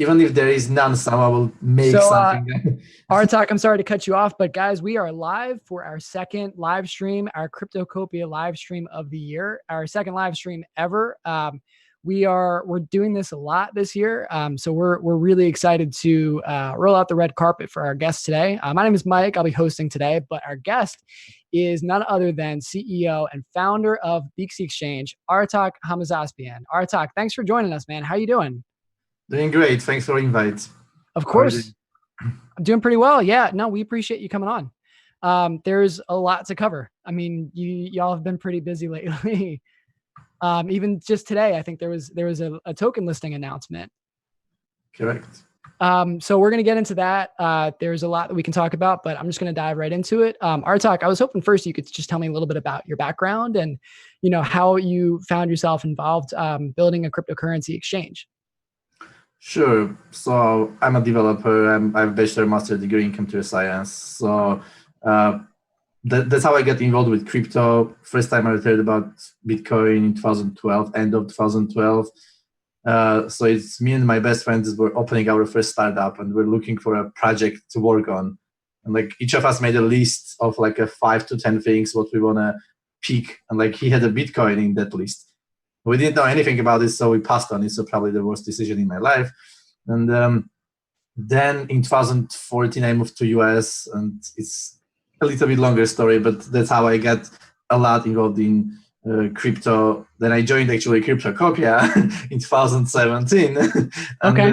even if there is none, someone will make So, something. Artak, I'm sorry to cut you off, but guys, we are live for our second live stream, our Cryptocopia live stream of the year, our second live stream ever. We're doing this a lot this year, so we're really excited to roll out the red carpet for our guest today. My name is Mike. I'll be hosting today, but our guest is none other than CEO and founder of Beaxy Exchange, Artak Hamazaspian. Artak, thanks for joining us, man. How you doing? Doing great. Thanks for the invite. Of How are you doing? course. I'm doing pretty well. Yeah, no, we appreciate you coming on. There's a lot to cover. I mean, y'all have been pretty busy lately. Even just today, I think there was a token listing announcement. Correct. So we're gonna get into that. There's a lot that we can talk about, but I'm just gonna dive right into it. Artak, I was hoping first you could just tell me a little bit about your background and how you found yourself involved building a cryptocurrency exchange. Sure. So I'm a developer. I have a bachelor master degree in computer science. So uh, that's how I got involved with crypto. First time I heard about Bitcoin in 2012, end of 2012. So it's me and my best friends were opening our first startup, and we're looking for a project to work on. And like each of us made a list of like a 5 to 10 things what we wanna pick, and like he had a Bitcoin in that list. We didn't know anything about it, so we passed on it. So probably the worst decision in my life. And then in 2014, I moved to US, and it's a little bit longer story, but that's how I got a lot involved in crypto. Then I joined actually Cryptocopia in 2017, and Okay.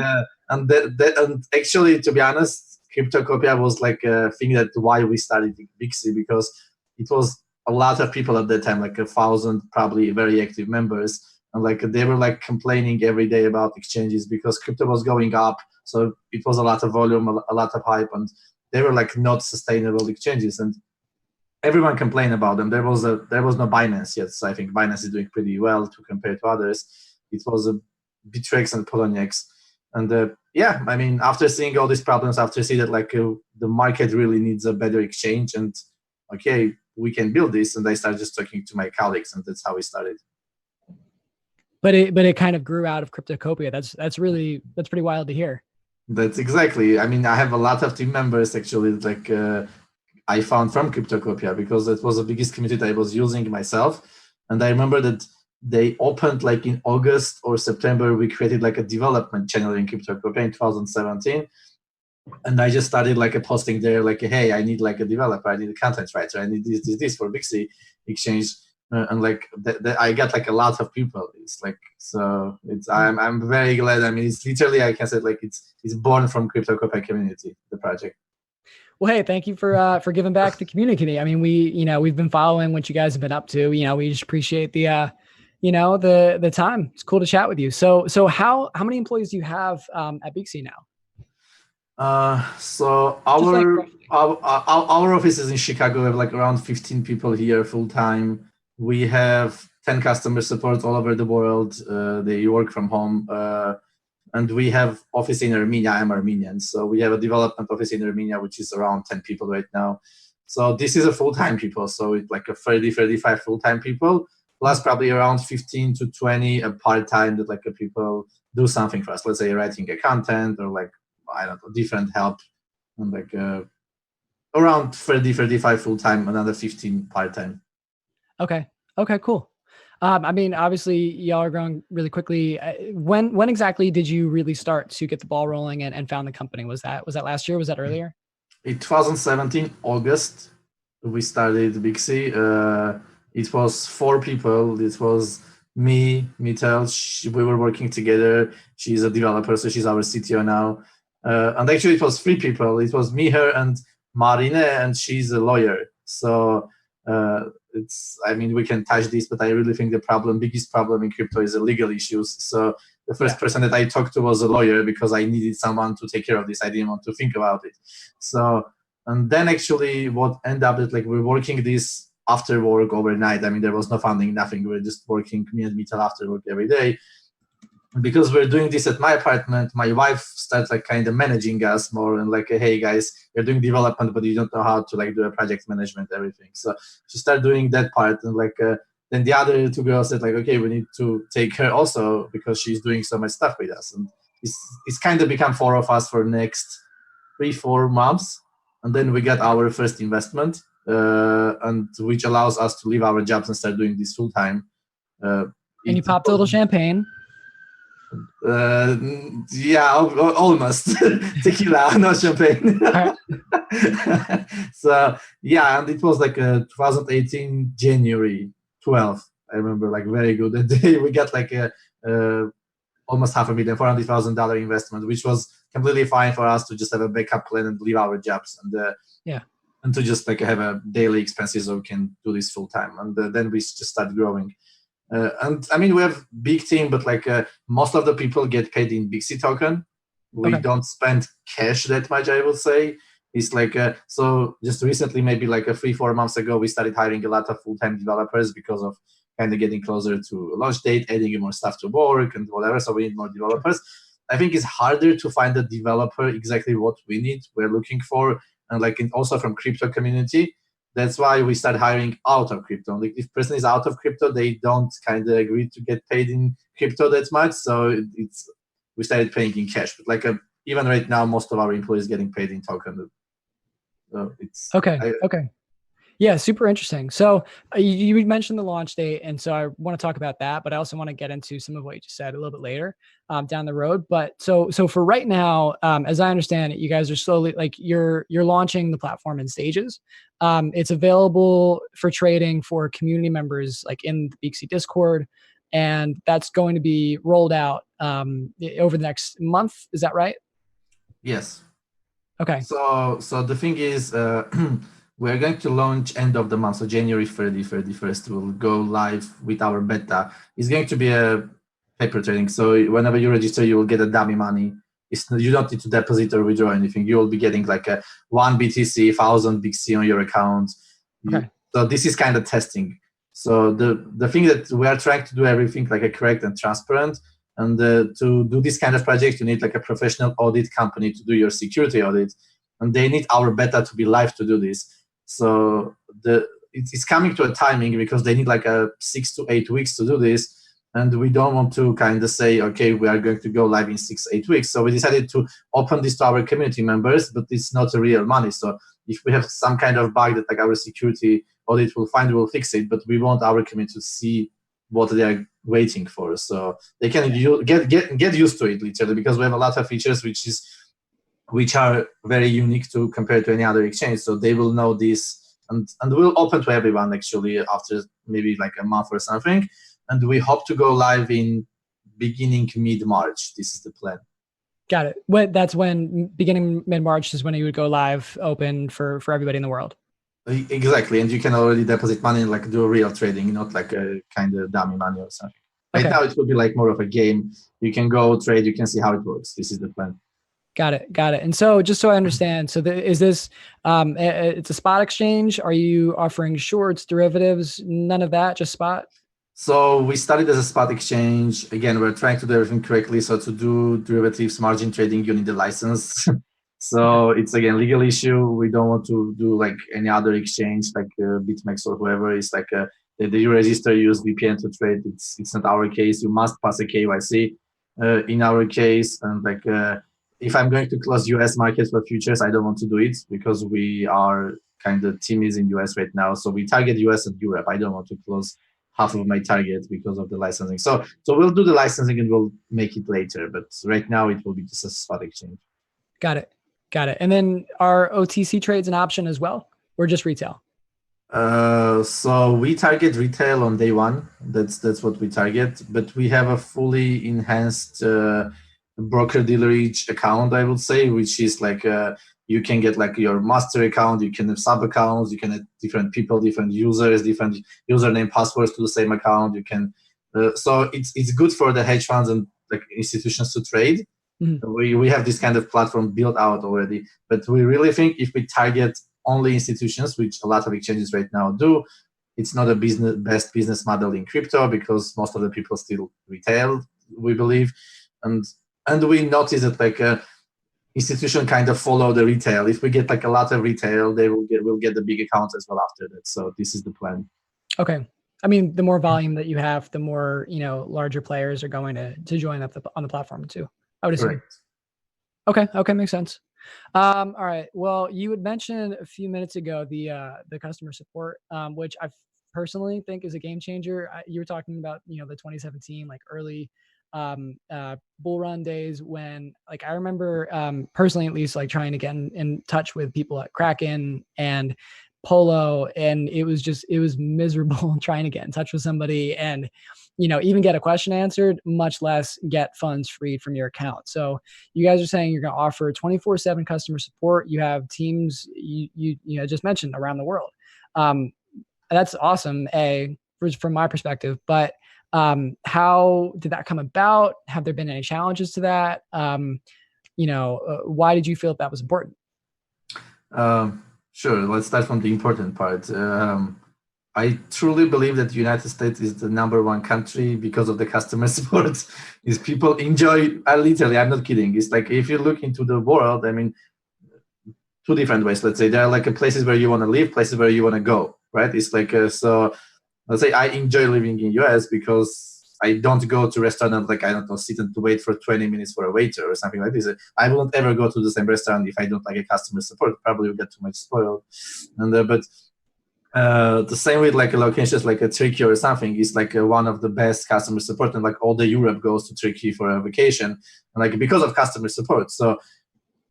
and actually, to be honest, Cryptocopia was like a thing that why we started Beaxy, because it was a lot of people at that time, like 1,000 probably very active members, and like they were like complaining every day about exchanges because crypto was going up, so it was a lot of volume, a lot of hype, and they were like not sustainable exchanges, and everyone complained about them. There was no Binance yet, so I think Binance is doing pretty well to compare to others. It was a Bittrex and Poloniex, and yeah, I mean, after seeing all these problems, after seeing that like the market really needs a better exchange, and okay, we can build this, and I started just talking to my colleagues, and that's how we started. But it kind of grew out of Cryptocopia. That's pretty wild to hear. That's exactly. I mean, I have a lot of team members actually, like I found from Cryptocopia, because that was the biggest community I was using myself. And I remember that they opened like in August or September, we created like a development channel in Cryptocopia in 2017. And I just started like a posting there, like, hey, I need like a developer, I need a content writer, I need this for Beaxy Exchange. And like I got like a lot of people. It's like, so it's I'm very glad. I mean, it's literally, I can say like it's born from Cryptocopia community, the project. Well, hey, thank you for giving back to the community. I mean, we've been following what you guys have been up to. We just appreciate the time. It's cool to chat with you. So how many employees do you have at Beaxy now? So Just like roughly. our office is in Chicago. We have like around 15 people here full time. We have 10 customer support all over the world. They work from home. And we have office in Armenia. I'm Armenian, so we have a development office in Armenia, which is around 10 people right now. So this is a full-time people. So it's like a 30, 35 full-time people, plus probably around 15 to 20 a part-time that like a people do something for us. Let's say writing a content or like, I don't know, different help. And like around 30, 35 full-time, another 15 part-time. Okay. Okay. Cool. I mean, obviously, y'all are growing really quickly. When exactly did you really start to get the ball rolling and found the company? Was that last year? Was that earlier? In 2017, August, we started Beaxy. It was 4 people. It was me, Mitel. We were working together. She's a developer, so she's our CTO now. And actually, it was 3 people. It was me, her, and Marine, and she's a lawyer. So I mean, we can touch this, but I really think the biggest problem in crypto is the legal issues. So the first person that I talked to was a lawyer, because I needed someone to take care of this. I didn't want to think about it. So, and then actually what ended up is like we're working this after work overnight. I mean, there was no funding, nothing. We were just working me and Mitel after work every day. Because we're doing this at my apartment, my wife starts like kind of managing us more, and like, hey guys, you're doing development, but you don't know how to like do a project management, everything. So she started doing that part, and like then the other 2 girls said like, okay, we need to take her also, because she's doing so much stuff with us. And it's kind of become 4 of us for next 3-4 months, and then we got our first investment, and which allows us to leave our jobs and start doing this full time. And you popped a little champagne. Yeah, almost tequila, not champagne. So yeah, and it was like 2018 January 12th. I remember like very good. The day we got like a almost $500,000, $400,000 investment, which was completely fine for us to just have a backup plan and leave our jobs and to just like have a daily expenses so we can do this full time. And then we just start growing. And I mean, we have big team, but like most of the people get paid in Beaxy token. We don't spend cash that much, I would say. It's like, so just recently, maybe like 3-4 months ago, we started hiring a lot of full-time developers because of kind of getting closer to launch date, adding more stuff to work and whatever. So we need more developers. I think it's harder to find a developer exactly what we need, we're looking for. And like also from crypto community, that's why we start hiring out of crypto. Like if person is out of crypto, they don't kind of agree to get paid in crypto that much. So we started paying in cash. But like even right now, most of our employees getting paid in token. So it's okay. Yeah, super interesting. So you mentioned the launch date, and so I want to talk about that, but I also want to get into some of what you just said a little bit later down the road. But so for right now, as I understand it, you guys are slowly like you're launching the platform in stages. It's available for trading for community members like in the Beaxy Discord, and that's going to be rolled out over the next month. Is that right? Yes. Okay. So the thing is, we're going to launch end of the month, so January 31st, we'll go live with our beta. It's going to be a paper trading. So whenever you register, you will get a dummy money. You don't need to deposit or withdraw anything. You will be getting like a 1 BTC, 1,000 BTC on your account. Okay. So this is kind of testing. So the thing that we are trying to do everything like a correct and transparent. And to do this kind of project, you need like a professional audit company to do your security audit. And they need our beta to be live to do this. So it's coming to a timing because they need like 6 to 8 weeks to do this. And we don't want to kind of say, okay, we are going to go live in 6-8 weeks. So we decided to open this to our community members, but it's not a real money. So if we have some kind of bug that like our security audit will find, we'll fix it. But we want our community to see what they are waiting for. So they can get used to it literally, because we have a lot of features which are very unique to compare to any other exchange. So they will know this, and we'll open to everyone actually after maybe like a month or something. And we hope to go live in beginning mid-March. This is the plan. Got it. That's when beginning mid-March is when you would go live open for everybody in the world. Exactly. And you can already deposit money and like do real trading, not like a kind of dummy money or something. Right now it will be like more of a game. You can go trade, you can see how it works. This is the plan. Got it. And so just so I understand, so is this, it's a spot exchange? Are you offering shorts, derivatives, none of that, just spot? So we started as a spot exchange. Again, we're trying to do everything correctly. So to do derivatives, margin trading, you need a license. So it's again legal issue. We don't want to do like any other exchange like BitMEX or whoever. It's like you register, use VPN to trade. It's not our case. You must pass a KYC in our case. And like if I'm going to close US market for futures, I don't want to do it because we are kind of team is in US right now. So we target US and Europe. I don't want to close half of my target because of the licensing. So we'll do the licensing and we'll make it later. But right now it will be just a spot exchange. Got it. And then are OTC trades an option as well, or just retail? So we target retail on day one. That's what we target. But we have a fully enhanced broker dealerage account, I would say, which is like you can get like your master account, you can have sub accounts, you can have different people, different users, different username passwords to the same account. You can so it's good for the hedge funds and like institutions to trade. Mm-hmm. We have this kind of platform built out already, but we really think if we target only institutions, which a lot of exchanges right now do, it's not a best business model in crypto because most of the people still retail, we believe, and we notice that like institution kind of follow the retail. If we get like a lot of retail, we'll get the big accounts as well after that. So this is the plan. Okay. I mean, the more volume that you have, the more larger players are going to join up on the platform too. I would assume. Correct. Okay, makes sense. All right. Well, you had mentioned a few minutes ago the customer support, which I personally think is a game changer. You were talking about the 2017 like early bull run days when like I remember personally at least like trying to get in touch with people at Kraken and Polo, and it was miserable trying to get in touch with somebody and even get a question answered, much less get funds freed from your account. So you guys are saying you're going to offer 24/7 customer support. You have teams you just mentioned around the world. That's awesome, from my perspective. But how did that come about? Have there been any challenges to that? Why did you feel that was important? Sure. Let's start from the important part. I truly believe that the United States is the #1 country because of the customer support. Is people enjoy, literally, I'm not kidding. It's like if you look into the world, I mean, two different ways. Let's say there are like places where you want to live, places where you want to go, right? It's like, so let's say I enjoy living in US because I don't go to restaurant and like, I don't know, sit and to wait for 20 minutes for a waiter or something like this. I won't ever go to the same restaurant if I don't like a customer support. Probably will get too much spoiled. And but the same with like locations like a Turkey or something is like one of the best customer support, and like all the Europe goes to Turkey for a vacation, and like because of customer support. So,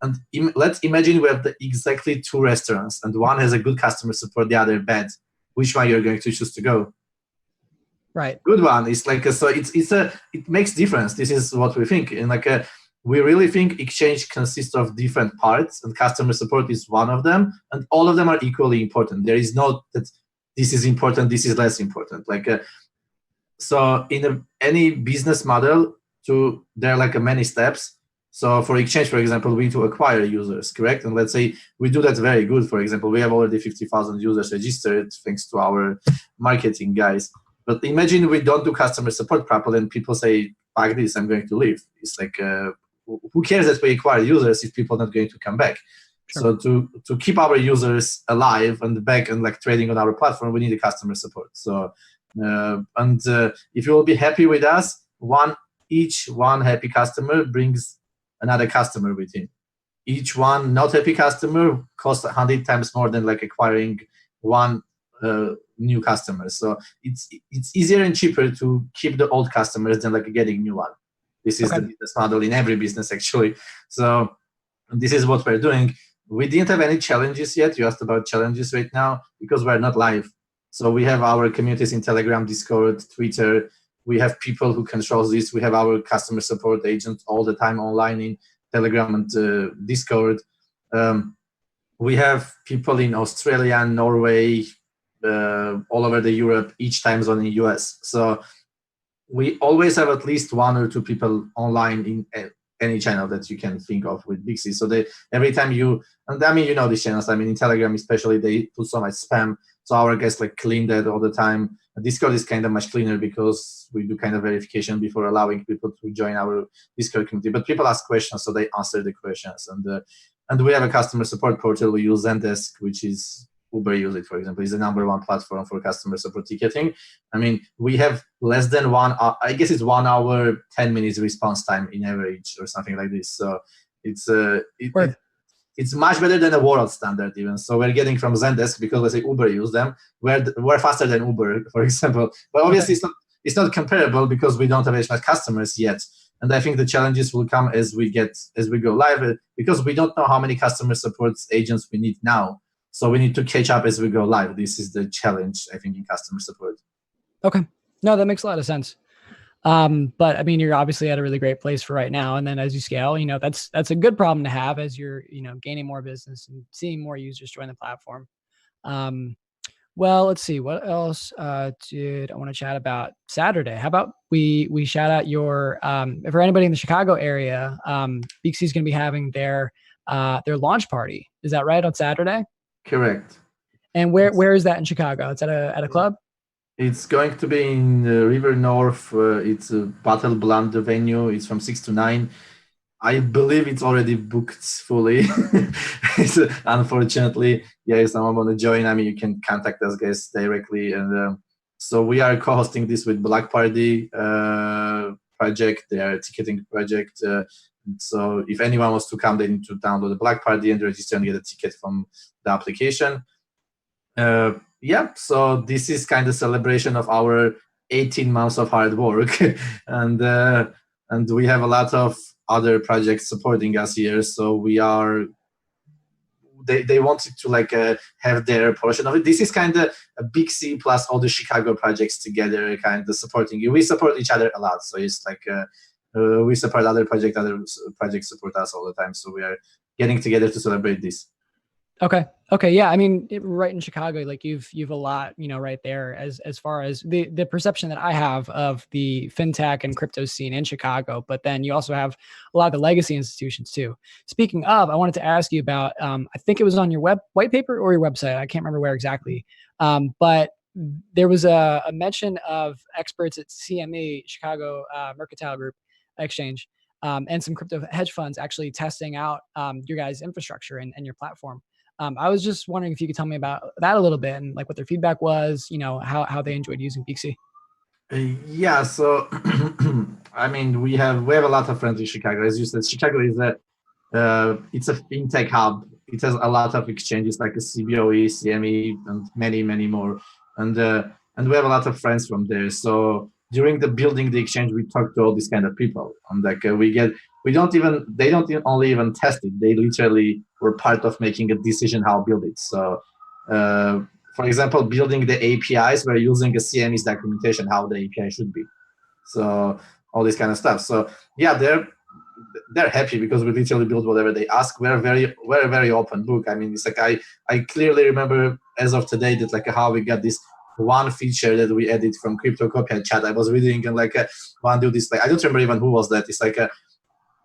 and let's imagine we have exactly two restaurants, and one has a good customer support, the other bad. Which one you're going to choose to go? Right. Good one. It's like so it makes difference. This is what we think, and like we really think exchange consists of different parts, and customer support is one of them, and all of them are equally important. There is no that this is important, this is less important. Like so in any business model, there are like many steps. So for exchange, for example, we need to acquire users, correct? And let's say we do that very good. For example, we have already 50,000 users registered thanks to our marketing guys. But imagine we don't do customer support properly and people say, fuck this, I'm going to leave. It's like, who cares that we acquire users if people are not going to come back? Sure. So to keep our users alive and back and like trading on our platform, we need a customer support. So, if you will be happy with us, each one happy customer brings another customer with him. Each one not happy customer costs 100 times more than like acquiring one new customer. So it's easier and cheaper to keep the old customers than like getting new one. This is the business model in every business actually. So this is what we're doing. We didn't have any challenges yet. You asked about challenges right now because we're not live. So we have our communities in Telegram, Discord, Twitter. We have people who control this. We have our customer support agent all the time online in Telegram and Discord. We have people in Australia, Norway, all over the Europe, each time zone in the US. So we always have at least one or two people online in any channel that you can think of with Beaxy. So every time and I mean, these channels, I mean, in Telegram especially, they put so much spam. So our guys like clean that all the time. Discord is kind of much cleaner because we do kind of verification before allowing people to join our Discord community. But people ask questions, so they answer the questions. And we have a customer support portal. We use Zendesk, which is Uber use it, for example. It's the #1 platform for customer support ticketing. I mean, we have less than 1 hour, I guess it's 1 hour, 10 minutes response time in average or something like this. So it's much better than a world standard even. So we're getting from Zendesk because let's say Uber use them. We're faster than Uber, for example. But obviously it's not comparable because we don't have as much customers yet. And I think the challenges will come as we go live because we don't know how many customer support agents we need now. So we need to catch up as we go live. This is the challenge, I think, in customer support. Okay. No, that makes a lot of sense. But I mean, you're obviously at a really great place for right now. And then as you scale, that's a good problem to have as you're, gaining more business and seeing more users join the platform. Well, let's see, what else did I want to chat about Saturday? How about we shout out your, for anybody in the Chicago area, Beaxy is going to be having their launch party. Is that right, on Saturday? Correct. And where is that in Chicago? It's at a club? It's going to be in River North. It's a Battle Blunt venue. It's from 6 to 9. I believe it's already booked fully. Unfortunately, if someone want to join, I mean, you can contact us guys directly. And so we are co-hosting this with Black Party project, their ticketing project. So if anyone wants to come, they need to download the Black Party and register and get a ticket from the application. Yeah, so this is kind of celebration of our 18 months of hard work, and we have a lot of other projects supporting us here. So we are. They wanted to like have their portion of it. This is kind of a Beaxy plus all the Chicago projects together, kind of supporting you. We support each other a lot, so it's like we support other projects support us all the time. So we are getting together to celebrate this. Okay. Yeah. I mean, right in Chicago, like you've a lot, right there as far as the perception that I have of the fintech and crypto scene in Chicago. But then you also have a lot of the legacy institutions too. Speaking of, I wanted to ask you about, I think it was on your white paper or your website. I can't remember where exactly. But there was a mention of experts at CME, Chicago Mercantile Group Exchange, and some crypto hedge funds actually testing out your guys' infrastructure and your platform. I was just wondering if you could tell me about that a little bit and like what their feedback was, how they enjoyed using Beaxy. Yeah, so I mean, we have a lot of friends in Chicago. As you said, Chicago is it's a fintech hub. It has a lot of exchanges like a CBOE, CME, and many more. And we have a lot of friends from there. So during the building the exchange, we talk to all these kind of people. And like they don't only even test it. They literally were part of making a decision how to build it. So for example, building the APIs, we're using a CME's documentation how the API should be. So all this kind of stuff. So yeah, they're happy because we literally build whatever they ask. We're a very open book. I mean, it's like I clearly remember as of today that like how we got this one feature that we added from Cryptocopia chat. I was reading and like one do this, like I don't remember even who was that. It's like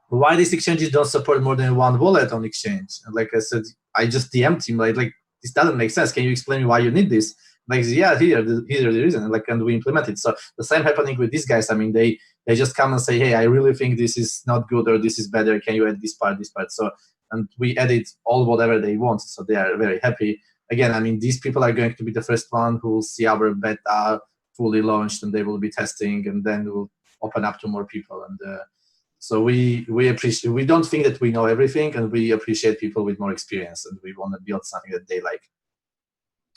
why these exchanges don't support more than one wallet on exchange. And like I said, I just DM'd him like this doesn't make sense. Can you explain me why you need this? Like yeah, here the reason. And we implement it. So the same happening with these guys. I mean, they just come and say, hey, I really think this is not good or this is better. Can you add this part? So and we edit all whatever they want. So they are very happy. Again, I mean, these people are going to be the first one who will see our beta fully launched, and they will be testing, and then we'll open up to more people. And so we appreciate. We don't think that we know everything, and we appreciate people with more experience, and we want to build something that they like.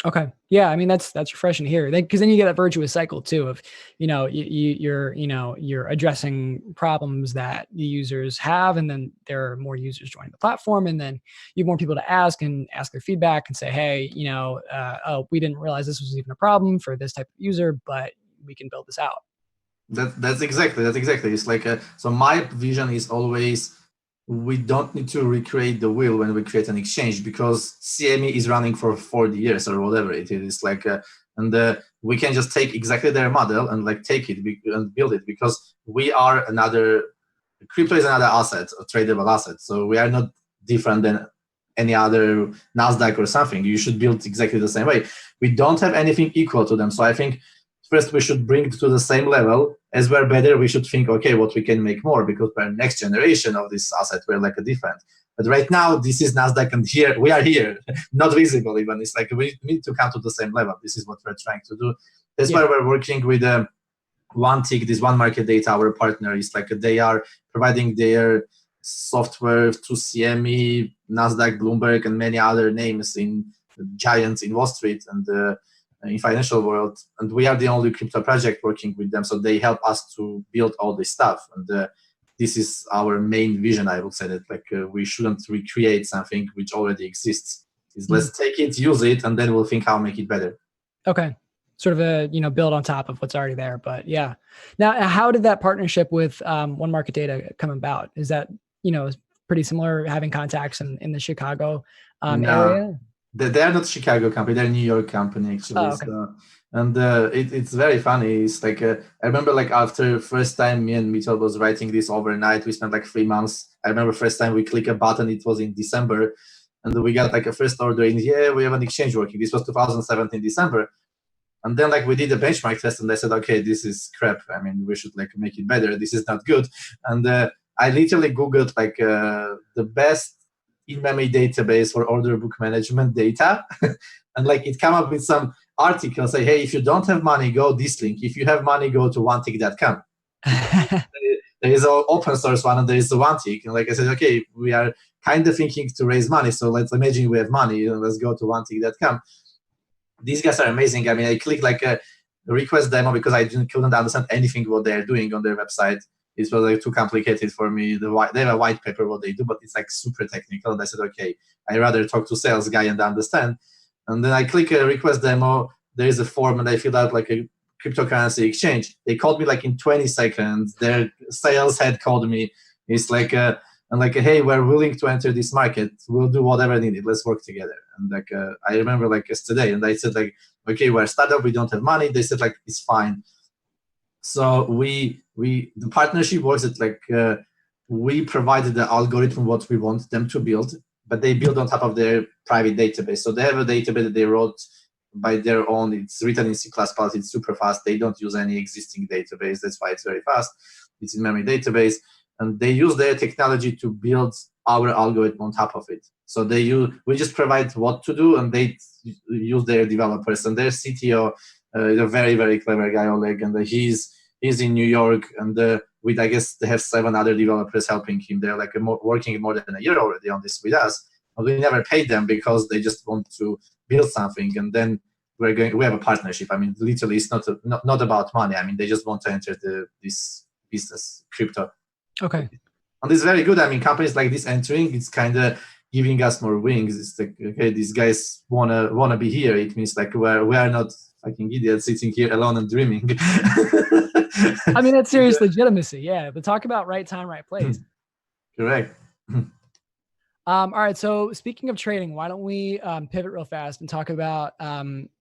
Okay. Yeah. I mean, that's refreshing to hear. Because then you get that virtuous cycle too of, you're addressing problems that the users have, and then there are more users joining the platform, and then you have more people to ask their feedback and say, hey, oh, we didn't realize this was even a problem for this type of user, but we can build this out. That's exactly. It's like so my vision is always, we don't need to recreate the wheel when we create an exchange, because CME is running for 40 years or whatever it is. Like, and we can just take exactly their model and like take it and build it, because crypto is another asset, a tradable asset. So we are not different than any other NASDAQ or something. You should build exactly the same way. We don't have anything equal to them. So I think first we should bring it to the same level. As we're better, we should think, okay, what we can make more, because we're next generation of this asset, we're like a different. But right now, this is NASDAQ, and here we are here, not visible even. It's like we need to come to the same level. This is what we're trying to do. That's why we're working with this one market data. Our partner is like they are providing their software to CME, NASDAQ, Bloomberg, and many other names in giants in Wall Street and in financial world, and we are the only crypto project working with them, so they help us to build all this stuff. And this is our main vision. I would say that like we shouldn't recreate something which already exists. Let's take it, use it, and then we'll think how to make it better. Okay, sort of a build on top of what's already there. But yeah, now how did that partnership with One Market Data come about? Is that pretty similar, having contacts in the Chicago area? They are not Chicago company; they're New York company actually. Oh, okay. So, and it's very funny. It's like I remember like after first time me and Mitchell was writing this overnight. We spent like 3 months. I remember first time we click a button. It was in December, and we got like a first order in. Yeah, we have an exchange working. This was 2017 December, and then like we did a benchmark test, and they said, okay, this is crap. I mean, we should like make it better. This is not good. And I literally Googled like the best in-memory database for order book management data, and like it came up with some article say, hey, if you don't have money, go this link. If you have money, go to onetick.com. there is an open source one and there is the one tick. And like I said, okay, we are kind of thinking to raise money. So let's imagine we have money. Let's go to onetick.com. These guys are amazing. I mean, I clicked like a request demo because I couldn't understand anything what they're doing on their website. It was like too complicated for me. They have a white paper what they do, but it's like super technical. And I said, okay, I'd rather talk to sales guy and understand. And then I click a request demo. There is a form and I fill out like a cryptocurrency exchange. They called me like in 20 seconds. Their sales head called me. It's like hey, we're willing to enter this market. We'll do whatever needed. Let's work together. And like I remember like yesterday, and I said like, okay, we're a startup. We don't have money. They said like, it's fine. So the partnership works that like we provided the algorithm what we want them to build, but they build on top of their private database. So they have a database that they wrote by their own. It's written in C++. It's super fast. They don't use any existing database. That's why it's very fast. It's in memory database, and they use their technology to build our algorithm on top of it. So we just provide what to do, and they use their developers. And their CTO is a very, very clever guy, Oleg, and he's in New York, and with I guess they have 7 other developers helping him. They're like working more than a year already on this with us. But we never paid them because they just want to build something, and then we have a partnership. I mean, literally, it's not about money. I mean, they just want to enter this business, crypto. Okay. And it's very good. I mean, companies like this entering, it's kind of giving us more wings. It's like, okay, these guys wanna be here. It means like we are not fucking idiots sitting here alone and dreaming. I mean, that's serious legitimacy. Yeah, but talk about right time, right place. Correct. All right. So speaking of trading, why don't we pivot real fast and talk about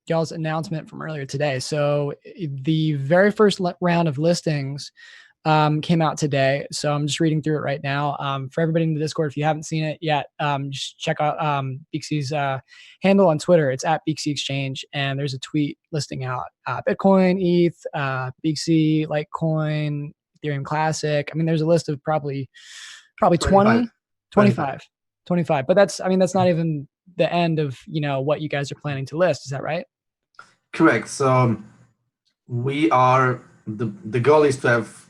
y'all's announcement from earlier today? So the very first round of listings came out today. So I'm just reading through it right now. For everybody in the Discord, if you haven't seen it yet, just check out Beaxy's handle on Twitter. It's at Beaxy Exchange, and there's a tweet listing out Bitcoin, ETH, Beaxy, Litecoin, Ethereum Classic. I mean, there's a list of probably 20, 25. But that's not even the end of, what you guys are planning to list. Is that right? Correct. So we are, the goal is to have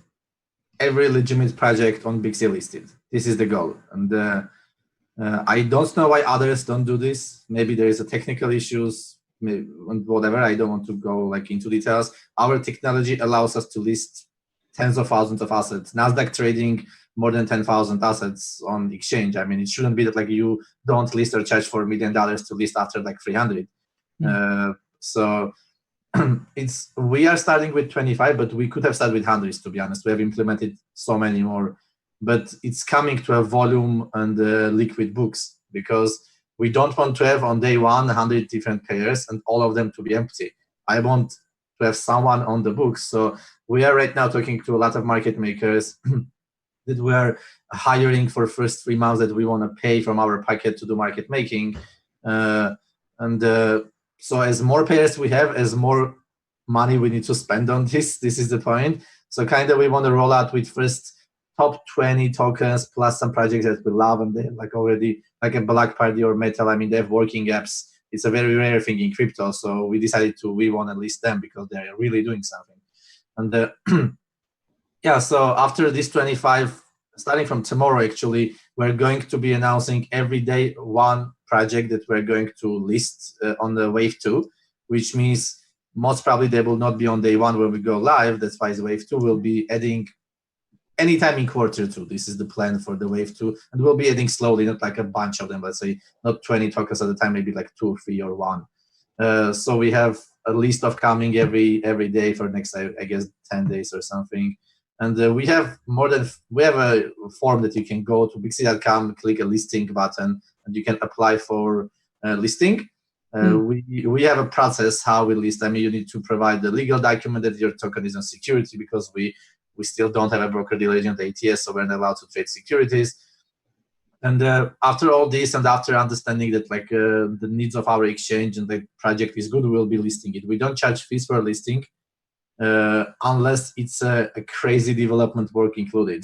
every legitimate project on Beaxy listed. This is the goal. And I don't know why others don't do this. Maybe there is a technical issues, maybe, whatever. I don't want to go like into details. Our technology allows us to list tens of thousands of assets. NASDAQ trading more than 10,000 assets on exchange. I mean, it shouldn't be that like you don't list or charge for $1 million to list after like 300. So we are starting with 25, but we could have started with hundreds, to be honest. We have implemented so many more, but it's coming to a volume and liquid books, because we don't want to have on day one 100 different pairs and all of them to be empty. I want to have someone on the books. So we are right now talking to a lot of market makers that we are hiring for first 3 months that we want to pay from our pocket to do market making. So as more players we have, as more money we need to spend on this. This is the point. So kind of we want to roll out with first top 20 tokens plus some projects that we love, and they like already like a Black Party or Metal. I mean, they have working apps. It's a very rare thing in crypto. So we decided we want to list them because they're really doing something. And yeah, so after this 25, starting from tomorrow, actually, we're going to be announcing every day one project that we're going to list on the wave 2, which means most probably they will not be on day 1 when we go live. That's why the wave 2 will be adding anytime in quarter 2. This is the plan for the wave 2, and we'll be adding slowly, not like a bunch of them. Let's say not 20 tokens at a time, maybe like 2 or 3 or 1. So we have a list of coming every day for next, I guess, 10 days or something. And we have a form that you can go to Beaxy.com, click a listing button, and you can apply for listing. We have a process how we list. I mean, you need to provide the legal document that your token is on security, because we still don't have a broker-dealer agent ATS, so we're not allowed to trade securities. And after all this, and after understanding that like the needs of our exchange and the project is good, we'll be listing it. We don't charge fees for listing. Unless it's a crazy development work included.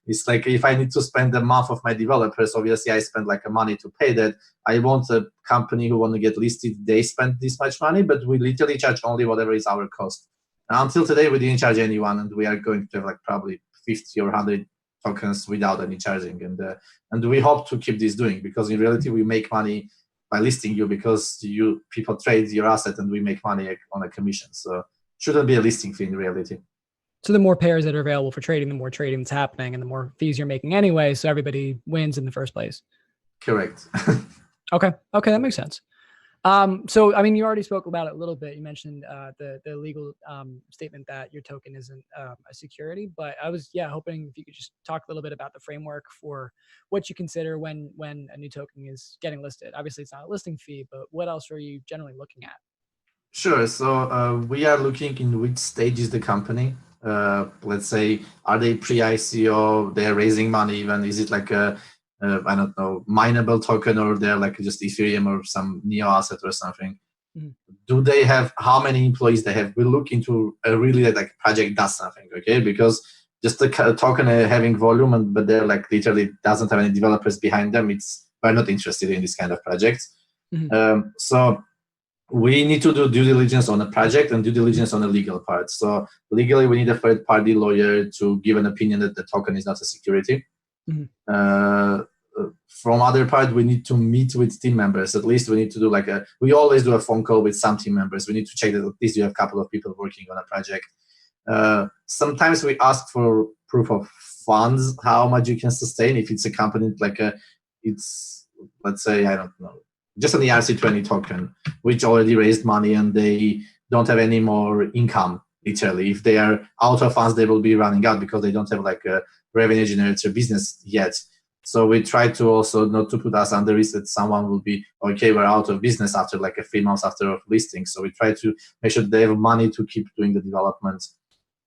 It's like if I need to spend a month of my developers, obviously I spend like a money to pay that. I want a company who want to get listed, they spend this much money, but we literally charge only whatever is our cost. Until today, we didn't charge anyone, and we are going to have like probably 50 or 100 tokens without any charging, and we hope to keep this doing, because in reality we make money by listing you, because people trade your asset and we make money on a commission. So shouldn't be a listing fee in reality. So the more pairs that are available for trading, the more trading that's happening, and the more fees you're making anyway. So everybody wins in the first place. Correct. Okay, that makes sense. So, I mean, you already spoke about it a little bit. You mentioned the legal statement that your token isn't a security, but I was hoping if you could just talk a little bit about the framework for what you consider when a new token is getting listed. Obviously, it's not a listing fee, but what else are you generally looking at? Sure. So we are looking in which stage is the company. Let's say, are they pre-ICO? They're raising money even? Is it like a I don't know, mineable token, or they're like just Ethereum or some neo asset or something? Mm-hmm. Do they have, how many employees they have? We look into a really like project does something, okay? Because just the token having volume, but they're like literally doesn't have any developers behind them. We're not interested in this kind of projects. Mm-hmm. So we need to do due diligence on a project and due diligence on the legal part. So legally, we need a third-party lawyer to give an opinion that the token is not a security. Mm-hmm. From other part, we need to meet with team members. At least we need to do we always do a phone call with some team members. We need to check that at least you have a couple of people working on a project. Sometimes we ask for proof of funds, how much you can sustain. If it's a company it's, let's say, I don't know, just an ERC20 token, which already raised money and they don't have any more income, literally. If they are out of funds, they will be running out because they don't have a revenue generator business yet. So we try to also not to put us under risk that someone will be, okay, we're out of business after 3 months after listing. So we try to make sure they have money to keep doing the development.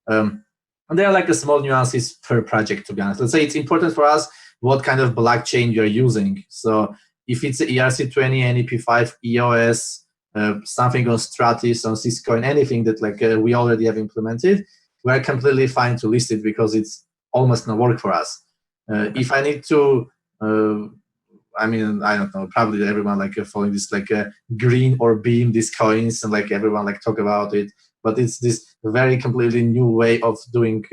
And there are small nuances per project, to be honest. Let's say it's important for us what kind of blockchain you're using. So if it's ERC20, NEP5, EOS, something on Stratis, on Syscoin, anything that we already have implemented, we're completely fine to list it because it's almost no work for us. If I need to, I mean, I don't know, probably everyone following this green or beam these coins and everyone talk about it, but it's this very completely new way of doing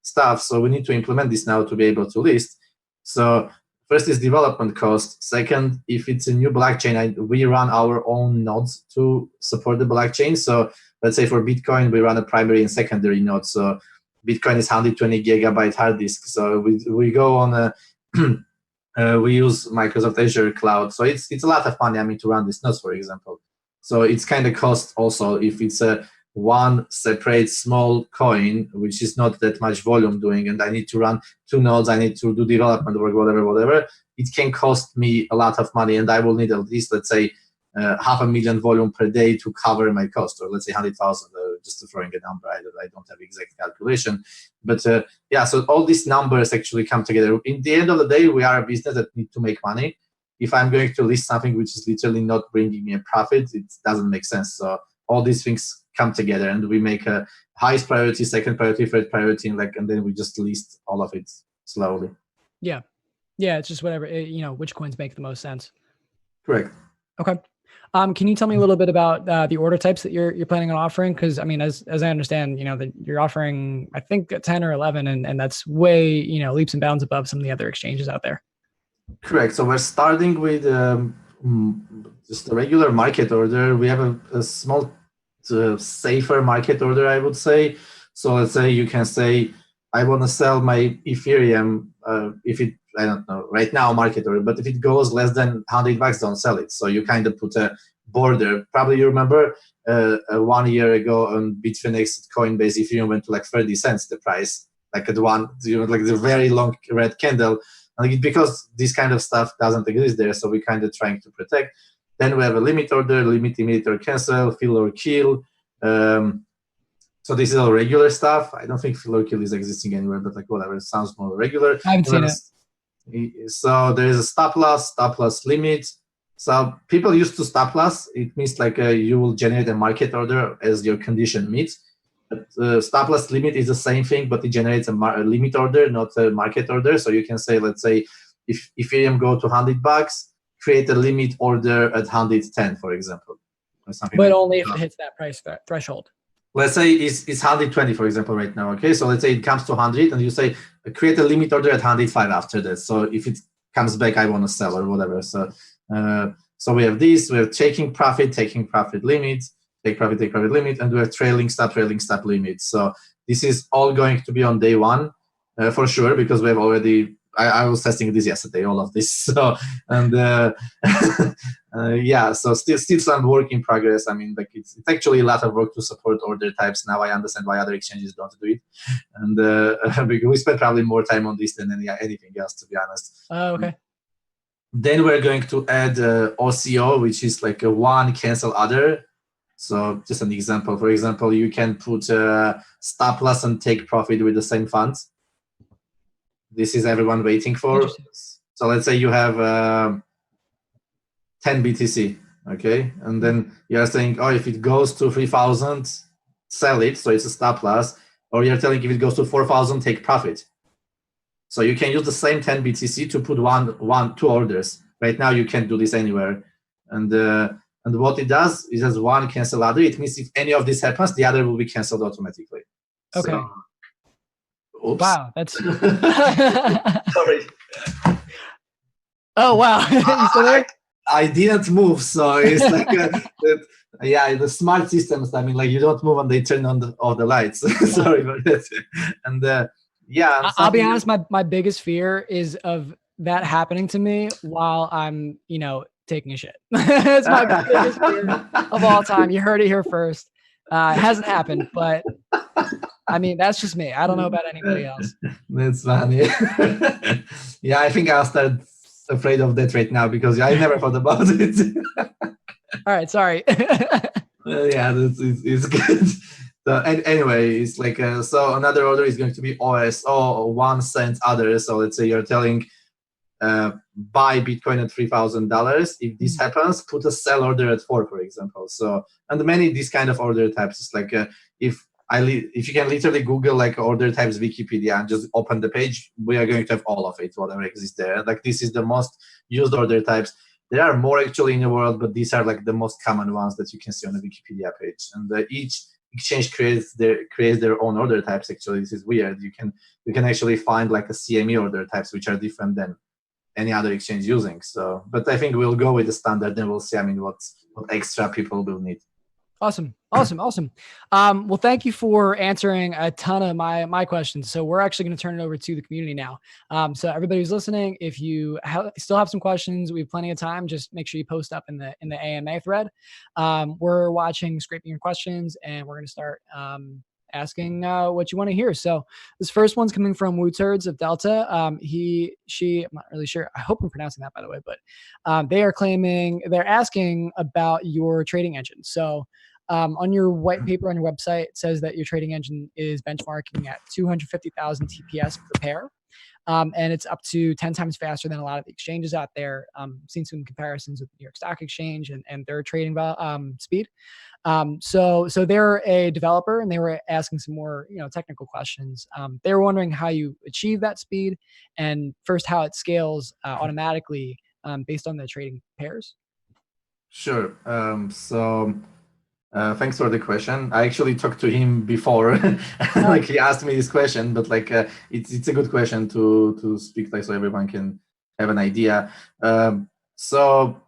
stuff. So we need to implement this now to be able to list. So first is development cost. Second, if it's a new blockchain, we run our own nodes to support the blockchain. So let's say for Bitcoin, we run a primary and secondary node. So Bitcoin is 120 gigabyte hard disk. So we go on we use Microsoft Azure Cloud. So it's a lot of money, to run these nodes, for example. So it's kind of cost also if it's a one separate small coin, which is not that much volume doing, and I need to run 2 nodes, I need to do development work, whatever, it can cost me a lot of money, and I will need at least, let's say, 500,000 volume per day to cover my cost, or let's say 100,000, just throwing a number. I don't have exact calculation. But so all these numbers actually come together. In the end of the day, we are a business that need to make money. If I'm going to list something which is literally not bringing me a profit, it doesn't make sense. So all these things come together, and we make a highest priority, second priority, third priority, and then we just list all of it slowly. Yeah, it's just whatever, which coins make the most sense. Correct. Okay. Can you tell me a little bit about the order types that you're planning on offering? Because I mean, as I understand, that you're offering, I think 10 or 11, and that's way, leaps and bounds above some of the other exchanges out there. Correct. So we're starting with just a regular market order. We have a small, safer market order, I would say. So let's say you can say, I want to sell my Ethereum. If it, I don't know, right now market order, but if it goes less than $100, don't sell it. So you kind of put a border. Probably you remember 1 year ago on Bitfinex, Coinbase, Ethereum went to 30 cents the price, at the very long red candle. And because this kind of stuff doesn't exist there, so we're kind of trying to protect. Then we have a limit order, limit or cancel, fill or kill. So this is all regular stuff. I don't think fill or kill is existing anywhere, but whatever, it sounds more regular. I haven't seen it. So there is a stop loss limit. So people used to stop loss. It means you will generate a market order as your condition meets. But stop loss limit is the same thing, but it generates a limit order, not a market order. So you can say, let's say, if Ethereum go to $100, create a limit order at 110, for example. Or something but only if it hits that price threshold. let's say it's 120, for example, right now. Okay, so let's say it comes to 100, and you say create a limit order at 105 after that. So if it comes back, I want to sell or whatever. So we have this. We're taking profit limit, take profit limit, and we're trailing stop limit. So this is all going to be on day one for sure, because we have already. I was testing this yesterday, all of this. So and yeah, so still some work in progress. I mean, like it's actually a lot of work to support order types. Now I understand why other exchanges don't do it, and because we spend probably more time on this than anything else, to be honest. Oh, okay. Then we're going to add OCO, which is like a one cancel other. So just an example. For example, you can put stop loss and take profit with the same funds. This is everyone waiting for. So let's say you have 10 BTC, okay? And then you're saying, oh, if it goes to 3,000, sell it, so it's a stop loss. Or you're telling if it goes to 4,000, take profit. So you can use the same 10 BTC to put two orders. Right now, you can't do this anywhere. And what it does is has one cancel other. It means if any of this happens, the other will be canceled automatically. Okay. So, oops. Wow, that's sorry. Oh wow, you still there? I didn't move, so it's like yeah, the smart systems. I mean, like you don't move and they turn on all the lights. Sorry about that. And yeah, I'll be honest. My biggest fear is of that happening to me while I'm, taking a shit. It's my biggest fear of all time. You heard it here first. It hasn't happened, but I mean, that's just me. I don't know about anybody else. That's funny. Yeah, I think I'll start afraid of that right now because I never thought about it. All right, sorry. Yeah, it's good. So anyway, it's like so another order is going to be OSO 1 cent other. So let's say you're telling buy Bitcoin at $3,000. If this happens, put a sell order at 4, for example. So and many these kind of order types. It's like if you can literally Google like order types Wikipedia and just open the page, we are going to have all of it, whatever exists there. Like this is the most used order types. There are more actually in the world, but these are like the most common ones that you can see on the Wikipedia page. And each exchange creates their own order types. Actually, this is weird. You can actually find like a CME order types which are different than any other exchange using. So, but I think we'll go with the standard, then we'll see. I mean, what extra people will need. Awesome. Well, thank you for answering a ton of my questions. So we're actually going to turn it over to the community now. So everybody who's listening, if you still have some questions, we have plenty of time. Just make sure you post up in the AMA thread. We're watching Scraping Your Questions, and we're going to start asking what you want to hear. So this first one's coming from Wooturds of Delta. She, I'm not really sure. I hope I'm pronouncing that, by the way, but they're asking about your trading engine. So on your white paper on your website, it says that your trading engine is benchmarking at 250,000 TPS per pair. And it's up to 10 times faster than a lot of the exchanges out there. Seen some comparisons with New York Stock Exchange and their trading speed. So they're a developer, and they were asking some more, technical questions. They were wondering how you achieve that speed, and first how it scales automatically based on the trading pairs. Sure. Thanks for the question. I actually talked to him before, like he asked me this question, but like it's a good question to speak like so everyone can have an idea. So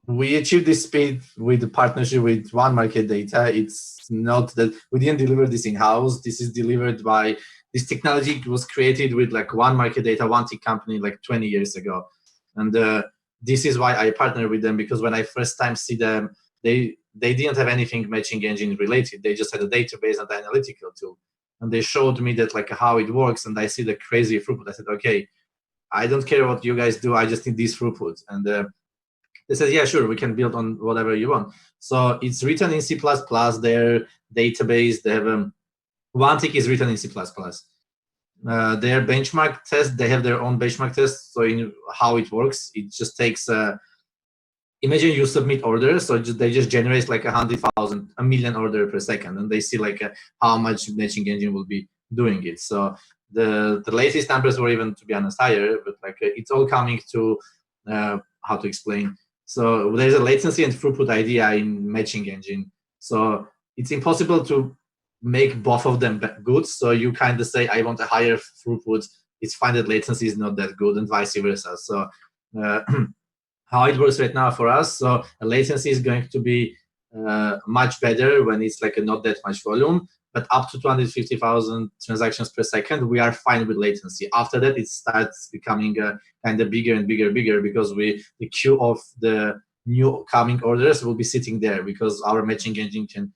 we achieved this speed with the partnership with One Market Data. It's not that we didn't deliver this in-house. This is delivered by this technology was created with like One Market Data, one tech company like 20 years ago. And this is why I partnered with them, because when I first time see them, they didn't have anything matching engine related. They just had a database and analytical tool. And they showed me that like how it works, and I see the crazy throughput. I said, okay, I don't care what you guys do. I just need this throughput. And they said, yeah, sure, we can build on whatever you want. So it's written in C++, their database. They have one tick is written in C++. Their benchmark test, they have their own benchmark test. So in how it works, it just takes, imagine you submit orders. So they just generate like 100,000, a million order per second. And they see like how much matching engine will be doing it. So the latest numbers were even, to be honest, higher, but like it's all coming to, how to explain. So there's a latency and throughput idea in matching engine. So it's impossible to make both of them good. So you kind of say, I want a higher throughput. It's fine that latency is not that good, and vice versa. So how it works right now for us, so latency is going to be much better when it's like not that much volume, but up to 250,000 transactions per second, we are fine with latency. After that, it starts becoming kind of bigger and bigger because the queue of the new coming orders will be sitting there because our matching engine can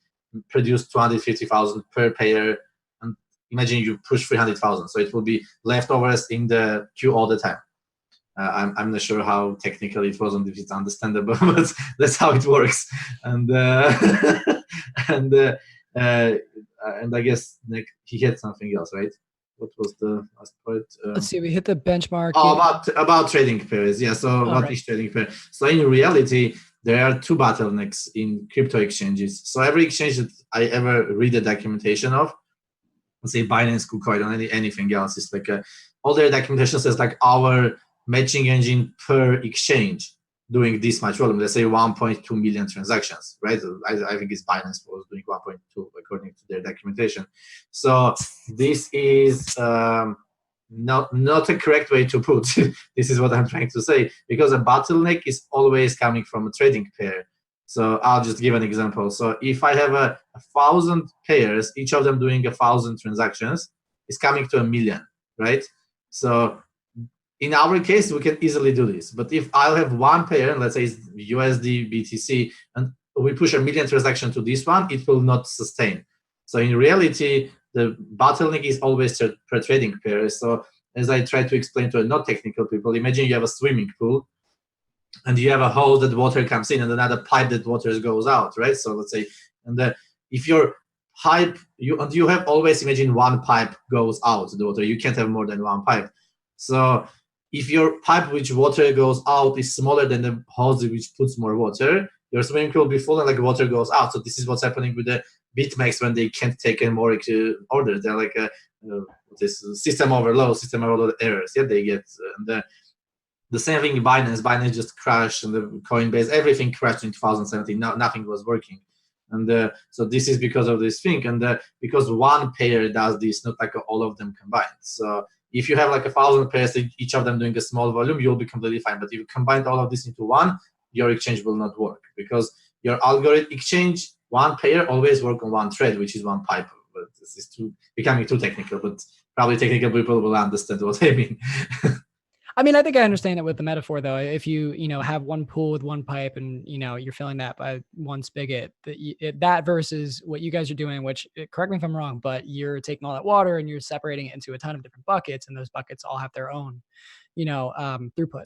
produce 250,000 per pair. And imagine you push 300,000, so it will be leftovers in the queue all the time. I'm not sure how technical it was and if it's understandable, but that's how it works. And and I guess Nick, he had something else, right? What was the last part? Let's see. We hit the benchmark. Oh, about trading pairs. Yeah. So what is trading pair? So in reality, there are two bottlenecks in crypto exchanges. So every exchange that I ever read the documentation of, let's say Binance, KuCoin, or anything else, is like all their documentation says like our matching engine per exchange doing this much volume. Let's say 1.2 million transactions, right? I think it's Binance was doing 1.2 according to their documentation. So this is not a correct way to put. This is what I'm trying to say, because a bottleneck is always coming from a trading pair. So I'll just give an example. So if I have 1,000 pairs, each of them doing 1,000 transactions, it's coming to 1 million, right? So in our case, we can easily do this. But if I'll have one pair, let's say it's USD, BTC, and we push 1 million transactions to this one, it will not sustain. So in reality, the bottleneck is always per trading pair. So as I try to explain to not technical people, imagine you have a swimming pool and you have a hose that water comes in and another pipe that water goes out, right? So let's say, and if your pipe, you have always imagine one pipe goes out the water. You can't have more than one pipe. So if your pipe which water goes out is smaller than the hose which puts more water, your swimming pool will be full and like water goes out. So this is what's happening with the BitMEX when they can't take in more orders. They're like this system overload errors. Yeah, they get the same thing in Binance. Binance just crashed, and the Coinbase, everything crashed in 2017. Nothing was working. And so this is because of this thing. And because one pair does this, not like all of them combined. So if you have like 1,000 pairs, each of them doing a small volume, you'll be completely fine. But if you combine all of this into one, your exchange will not work, because your algorithm exchange, one pair always work on one thread, which is one pipe. But this is becoming too technical, but probably technical people will understand what I mean. I mean, I think I understand it with the metaphor, though. If you have one pool with one pipe and, you're filling that by one spigot, that versus what you guys are doing, which, correct me if I'm wrong, but you're taking all that water and you're separating it into a ton of different buckets, and those buckets all have their own, throughput.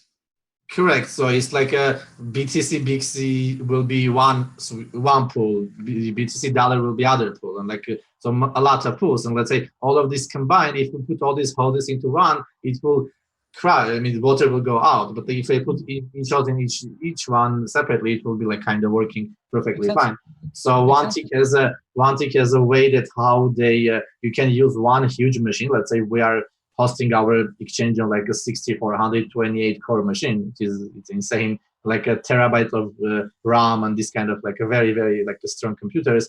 Correct. So it's like a BTC Beaxy will be one pool, BTC dollar will be other pool, and like so a lot of pools. And let's say all of this combined, if we put all these holders into one, it will crash. I mean, water will go out. But if I put each out in each one separately, it will be like kind of working perfectly fine. So one tick has a way that how they you can use one huge machine. Let's say we are hosting our exchange on like a 6428 core machine. It's insane, like a terabyte of RAM and this kind of like a very like the strong computers.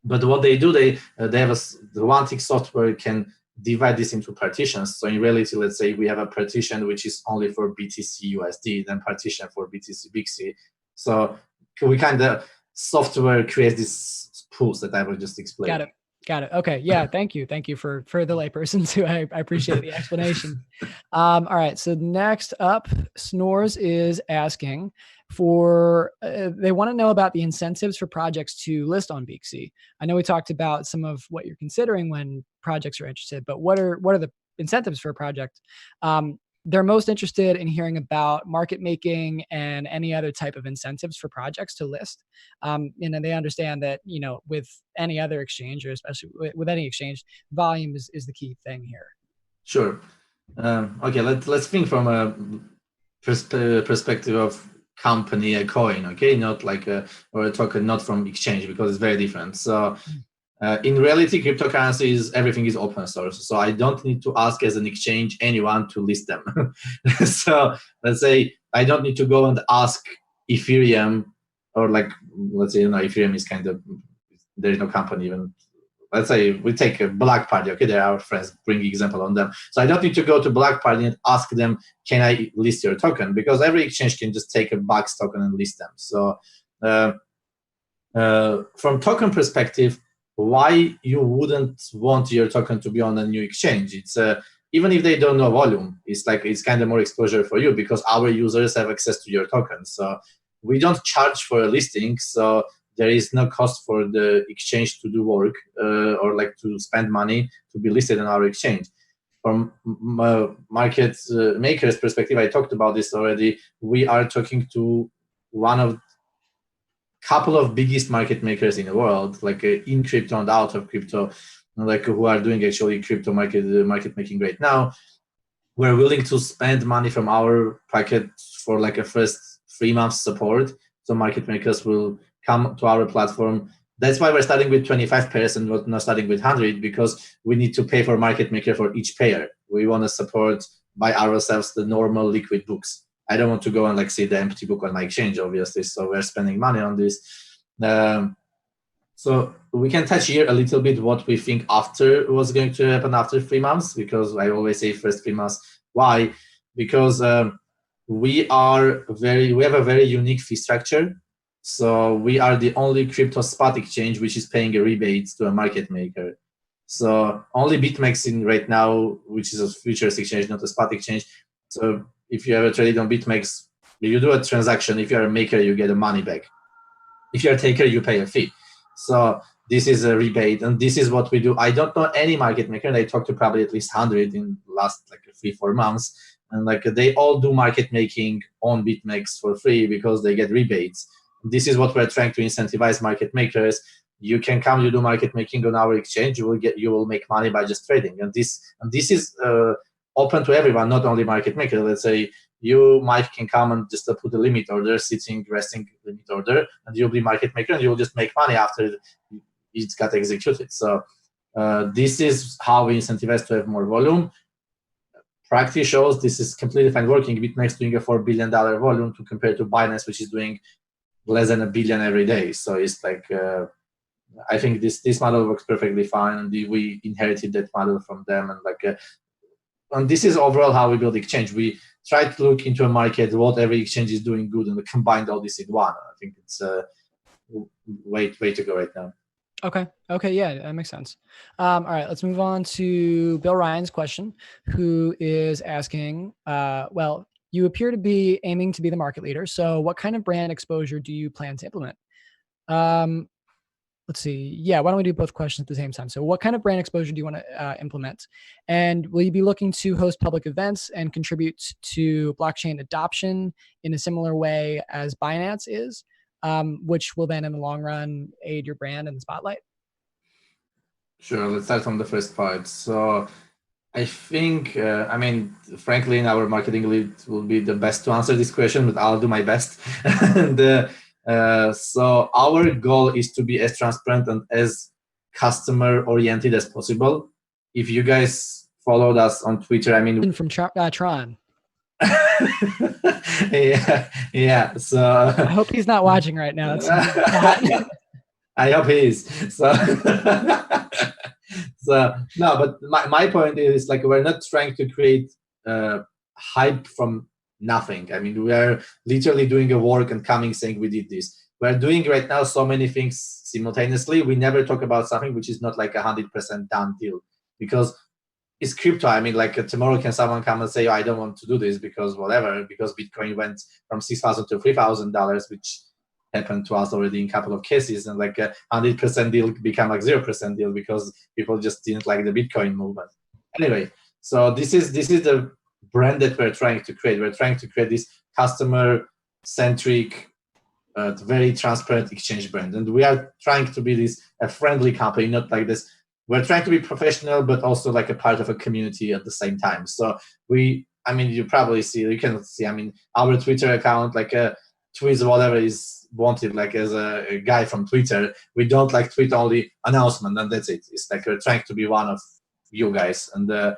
But what they do, they have the one tick software can divide this into partitions. So in reality, let's say we have a partition which is only for BTC USD, then partition for BTC Beaxy. So we kind of software creates these pools that I will just explain. Got it. Okay. Yeah. Thank you for the layperson too. I appreciate the explanation. All right. So next up, Snores is asking for, they want to know about the incentives for projects to list on Beaxy. I know we talked about some of what you're considering when projects are interested, but what are the incentives for a project? They're most interested in hearing about market making and any other type of incentives for projects to list. And they understand that, with any other exchange, or especially with any exchange, volume is the key thing here. Sure. Okay, let's think from a perspective of company, a coin, okay? Not like or a token, not from exchange, because it's very different. So in reality, cryptocurrencies, everything is open source. So I don't need to ask as an exchange anyone to list them. So let's say I don't need to go and ask Ethereum, or like, let's say, Ethereum is kind of, there is no company even let's say we take a Black Party, okay, they're our friends, bring example on them. So I don't need to go to Black Party and ask them, can I list your token? Because every exchange can just take a Bucks token and list them. So from token perspective, why you wouldn't want your token to be on a new exchange? It's even if they don't know volume, it's kind of more exposure for you because our users have access to your token. So we don't charge for a listing, so there is no cost for the exchange to do work or like to spend money to be listed on our exchange. From market makers perspective, I talked about this already. We are talking to one of couple of biggest market makers in the world, like in crypto and out of crypto, like who are doing actually crypto market making right now. We're willing to spend money from our pocket for like a first 3 months support. So market makers will come to our platform. That's why we're starting with 25%, not starting with 100, because we need to pay for market maker for each payer. We want to support by ourselves the normal liquid books. I don't want to go and like see the empty book on my exchange, obviously. So we're spending money on this. So we can touch here a little bit what we think after what's going to happen after 3 months, because I always say first 3 months. Why? Because we have a very unique fee structure. So we are the only crypto spot exchange which is paying a rebate to a market maker. So only BitMEX in right now, which is a futures exchange, not a spot exchange. So if you ever traded on BitMEX, you do a transaction. If you're a maker, you get the money back. If you're a taker, you pay a fee. So this is a rebate, and this is what we do. I don't know any market maker, and I talked to probably at least 100 in the last like 3-4 months, and like they all do market making on BitMEX for free because they get rebates. This is what we're trying to incentivize market makers. You can come, you do market making on our exchange. You will make money by just trading, and this is open to everyone, not only market maker. Let's say you, Mike, can come and just put a limit order, sitting, resting limit order, and you'll be market maker, and you'll just make money after it got executed. So this is how we incentivize to have more volume. Practice shows this is completely fine working. BitMEX doing a $4 billion volume to compare to Binance, which is doing less than $1 billion every day. So it's like I think this model works perfectly fine, and we inherited that model from them, and like. And this is overall how we build exchange. We try to look into a market, what every exchange is doing good, and we combine all this in one. I think it's a way to go right now. Okay. Yeah, that makes sense. All right, let's move on to Bill Ryan's question, who is asking, well, you appear to be aiming to be the market leader. So what kind of brand exposure do you plan to implement? Let's see. Yeah, why don't we do both questions at the same time? So what kind of brand exposure do you want to implement? And will you be looking to host public events and contribute to blockchain adoption in a similar way as Binance is, which will then in the long run aid your brand in the spotlight? Sure, let's start from the first part. So I think, I mean, frankly, in our marketing lead will be the best to answer this question, but I'll do my best. And so our goal is to be as transparent and as customer oriented as possible. If you guys followed us on Twitter, I mean, from Tron. yeah. So I hope he's not watching right now. I hope he is. So, so no, but my point is like we're not trying to create hype from nothing. I mean, we are literally doing a work and coming saying we did this. We're doing right now so many things simultaneously. We never talk about something which is not like 100% done deal, because it's crypto. I mean, like tomorrow can someone come and say, oh, I don't want to do this because whatever, because Bitcoin went from $6,000 to $3,000, which happened to us already in a couple of cases, and like a 100% deal become like 0% deal because people just didn't like the Bitcoin movement. Anyway, so this is the brand that we're trying to create. We're trying to create this customer-centric, very transparent exchange brand, and we are trying to be a friendly company, not like this. We're trying to be professional, but also like a part of a community at the same time. So I mean, you can see, I mean, our Twitter account, like tweets whatever is wanted, like as a guy from Twitter. We don't like tweet only announcement, and that's it. It's like we're trying to be one of you guys. And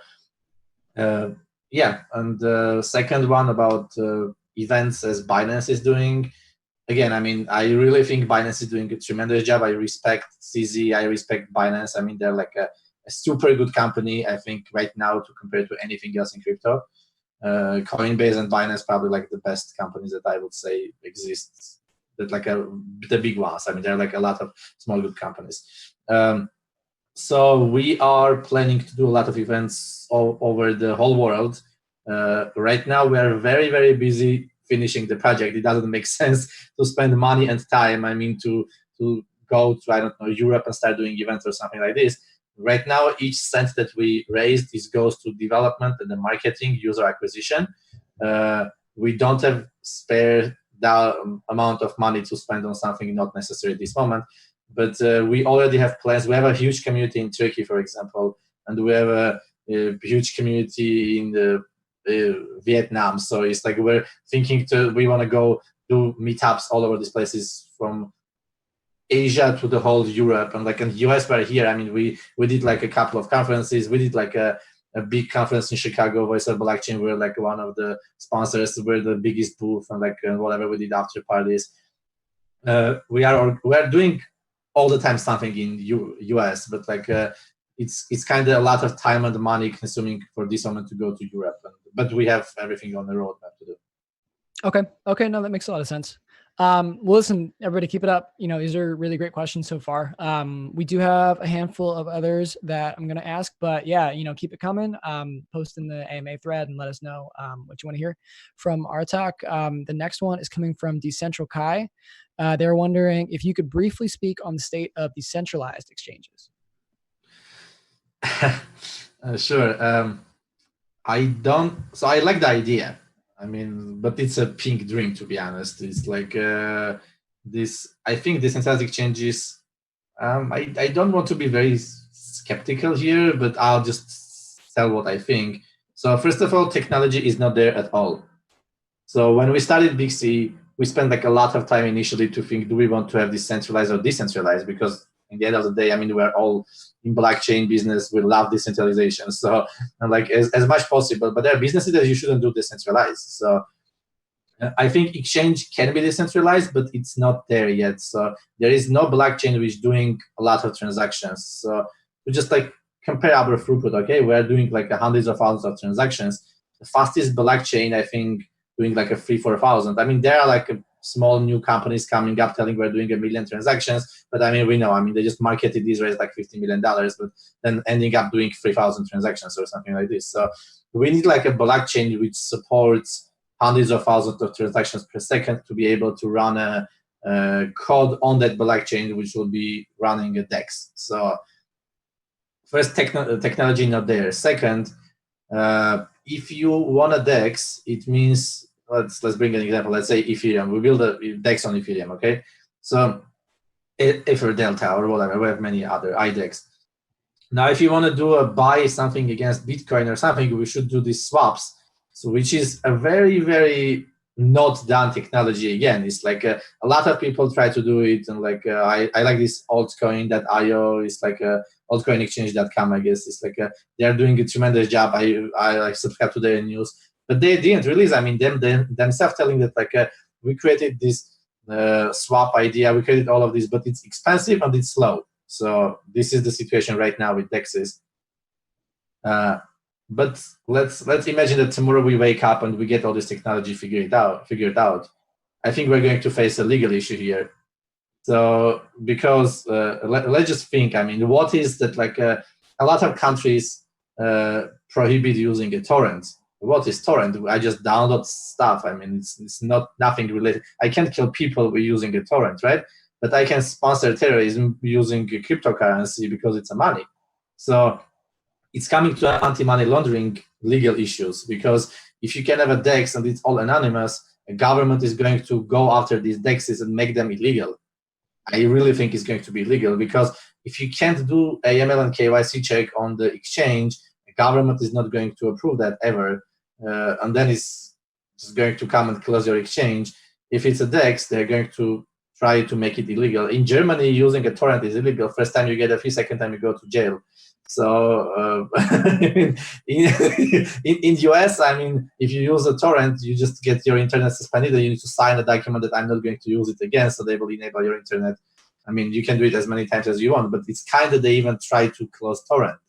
yeah, and the second one about events as Binance is doing. again, I mean, I really think Binance is doing a tremendous job. I respect CZ, I respect Binance. I mean, they're like a super good company, I think, right now to compare to anything else in crypto. Coinbase and Binance probably like the best companies that I would say exist. That like the big ones. I mean, there are like a lot of small good companies. So we are planning to do a lot of events all over the whole world. Right now, we are very, very busy finishing the project. It doesn't make sense to spend money and time, I mean, to go to, I don't know, Europe and start doing events or something like this. Right now, each cent that we raised goes to development and the marketing, user acquisition. We don't have spare the amount of money to spend on something not necessary at this moment, but we already have plans. We have a huge community in Turkey, for example, and we have a huge community in the Vietnam. So it's like we're thinking we want to go do meetups all over these places, from Asia to the whole Europe, and like in the US we're here. I mean, we did like a couple of conferences. We did like a big conference in Chicago, Voice of Blockchain. We're like one of the sponsors. We're the biggest booth, and like whatever we did after parties. We are doing all the time something in US, but like it's kind of a lot of time and money consuming for this moment to go to Europe. But we have everything on the roadmap to do. Okay. No, that makes a lot of sense. Well, listen, everybody, keep it up. You know, these are really great questions so far. We do have a handful of others that I'm going to ask, but yeah, you know, keep it coming. Post in the AMA thread and let us know what you want to hear from our talk. The next one is coming from Decentral Kai. They're wondering if you could briefly speak on the state of decentralized exchanges. Sure. So I like the idea. I mean, but it's a pink dream, to be honest. It's like I think decentralized exchanges, I don't want to be very skeptical here, but I'll just tell what I think. So first of all, technology is not there at all. So when we started Beaxy, we spent like a lot of time initially to think, do we want to have decentralized or decentralized? Because in the end of the day, I mean, we're all in blockchain business. We love decentralization. So like as much possible, but there are businesses that you shouldn't do decentralized. So I think exchange can be decentralized, but it's not there yet. So there is no blockchain which is doing a lot of transactions. So we just like compare our throughput. Okay, we're doing like hundreds of thousands of transactions. The fastest blockchain, I think, doing like a 3,000-4,000. I mean, there are like small new companies coming up telling we're doing 1 million transactions, but I mean, we know, I mean, they just marketed these raised like $50 million, but then ending up doing 3,000 transactions or something like this. So we need like a blockchain which supports hundreds of thousands of transactions per second to be able to run a code on that blockchain, which will be running a DEX. So first, technology not there. Second, if you want a DEX, it means, let's bring an example. Let's say Ethereum. We build a DEX on Ethereum, okay? So Ether Delta or whatever, we have many other IDEX. Now, if you want to do buy something against Bitcoin or something, we should do these swaps. So which is a very, very not done technology. Again, it's like a lot of people try to do it, and like I like this altcoin.io. It's like altcoinexchange.com, I guess. It's like they're doing a tremendous job. I subscribe to their news, but they didn't release. I mean, themselves telling that like we created this swap idea, we created all of this, but it's expensive and it's slow. So this is the situation right now with DEXs. But let's imagine that tomorrow we wake up and we get all this technology figured out. I think we're going to face a legal issue here. So because let's just think, I mean, what is that? Like a lot of countries prohibit using a torrent. What is torrent? I just download stuff. I mean, it's not nothing related. I can't kill people with using a torrent, right? But I can sponsor terrorism using a cryptocurrency because it's a money. So it's coming to anti-money laundering legal issues, because if you can have a DEX and it's all anonymous, a government is going to go after these DEXs and make them illegal. I really think it's going to be illegal, because if you can't do AML and KYC check on the exchange, the government is not going to approve that ever, and then it's just going to come and close your exchange. If it's a DEX, they're going to try to make it illegal. In Germany, using a torrent is illegal. First time you get a fee, second time you go to jail. So in US, I mean, if you use a torrent, you just get your internet suspended, and you need to sign a document that I'm not going to use it again, so they will enable your internet. I mean, you can do it as many times as you want, but it's kind of, they even try to close torrent,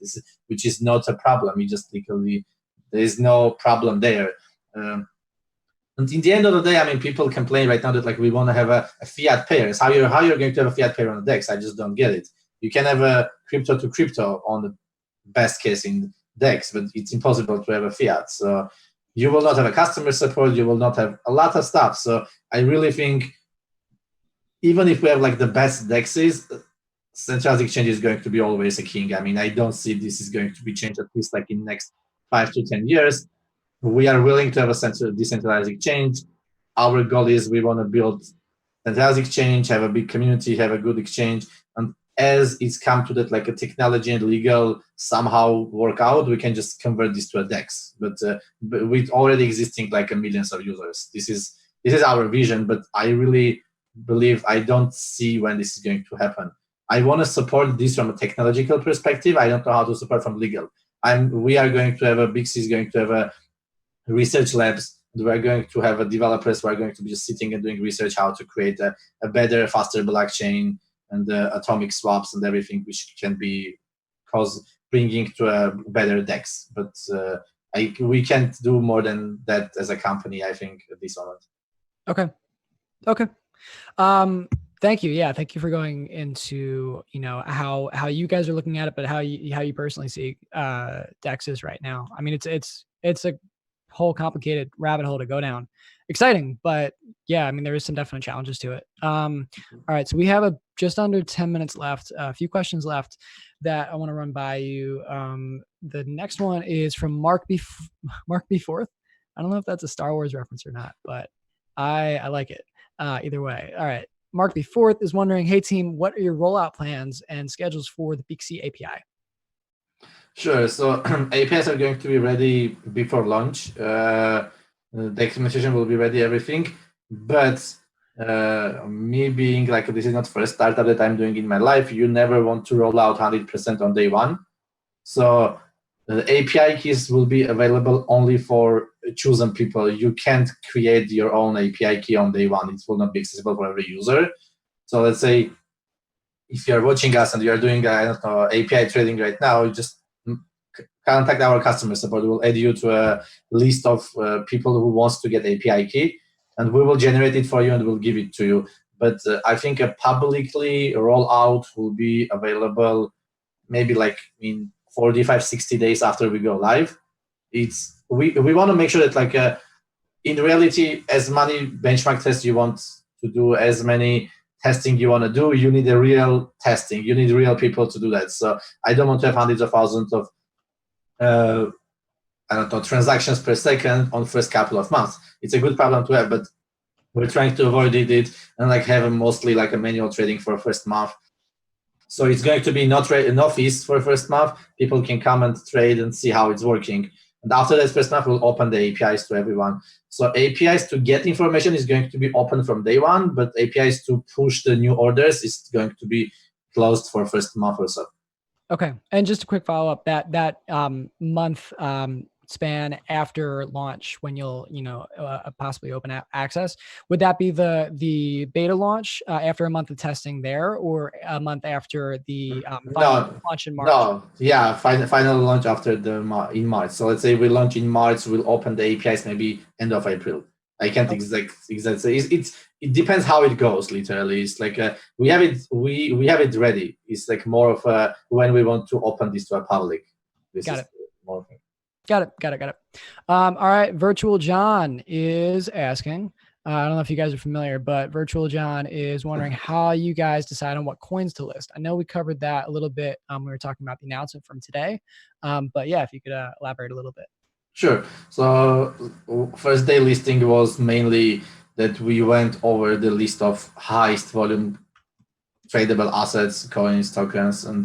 which is not a problem. You just legally, there is no problem there. And in the end of the day, I mean, people complain right now that like we want to have a fiat pair. How you're going to have a fiat pair on the DEX? I just don't get it. You can have a crypto to crypto on the best case in DEX, but it's impossible to have a fiat. So you will not have a customer support. You will not have a lot of stuff. So I really think even if we have like the best DEXs, centralized exchange is going to be always a king. I mean, I don't see this is going to be changed, at least like in the next 5 to 10 years. We are willing to have a decentralized exchange. Our goal is we want to build centralized exchange, have a big community, have a good exchange. And as it's come to that, like a technology and legal somehow work out, we can just convert this to a DEX. But with already existing like millions of users, this is our vision. But I really believe, I don't see when this is going to happen. I want to support this from a technological perspective. I don't know how to support from legal. We are going to have Beaxy is going to have a research labs. We're going to have developers who are going to be just sitting and doing research how to create a better, faster blockchain and atomic swaps and everything, which can be bringing to a better DEX. But we can't do more than that as a company, I think, at this moment. Okay. Thank you. Yeah, thank you for going into how you guys are looking at it, but how you personally see DEXs right now. I mean, it's a whole complicated rabbit hole to go down. Exciting, but yeah, I mean, there is some definite challenges to it. All right, so we have just under 10 minutes left, a few questions left that I want to run by you. The next one is from Mark B. Fourth. I don't know if that's a Star Wars reference or not, but I like it. Either way. All right. Mark B. Fourth is wondering, hey team, what are your rollout plans and schedules for the Beaxy API? Sure. So APIs are going to be ready before launch. The documentation will be ready, everything. But me being like, this is not first startup that I'm doing in my life, you never want to roll out 100% on day one. So the API keys will be available only for chosen people. You can't create your own API key on day one. It will not be accessible for every user. So let's say if you're watching us and you're doing, I don't know, API trading right now, you just contact our customer support. We'll add you to a list of people who wants to get API key, and we will generate it for you and we'll give it to you. But I think a publicly rollout will be available maybe like in 45, 60 days after we go live. We want to make sure that like in reality, as many benchmark tests you want to do, as many testing you want to do, you need a real testing. You need real people to do that. So I don't want to have hundreds of thousands of I don't know, transactions per second on first couple of months. It's a good problem to have, but we're trying to avoid it and like have mostly like a manual trading for first month. So it's going to be not no fees for first month. People can come and trade and see how it's working. And after that first month, we'll open the APIs to everyone. So APIs to get information is going to be open from day one, but APIs to push the new orders is going to be closed for first month or so. Okay, and just a quick follow up, that month span after launch, when you'll possibly open access, would that be the beta launch after a month of testing there, or a month after the final launch in March? No, yeah, final launch after in March. So let's say we launch in March, we'll open the APIs maybe end of April. I can't exactly say. It depends how it goes. Literally, it's like we have it ready. It's like more of when we want to open this to a public. Got it. All right. Virtual John is asking. I don't know if you guys are familiar, but Virtual John is wondering how you guys decide on what coins to list. I know we covered that a little bit. We were talking about the announcement from today, but yeah, if you could elaborate a little bit. Sure. So first day listing was mainly that we went over the list of highest volume tradable assets, coins, tokens, and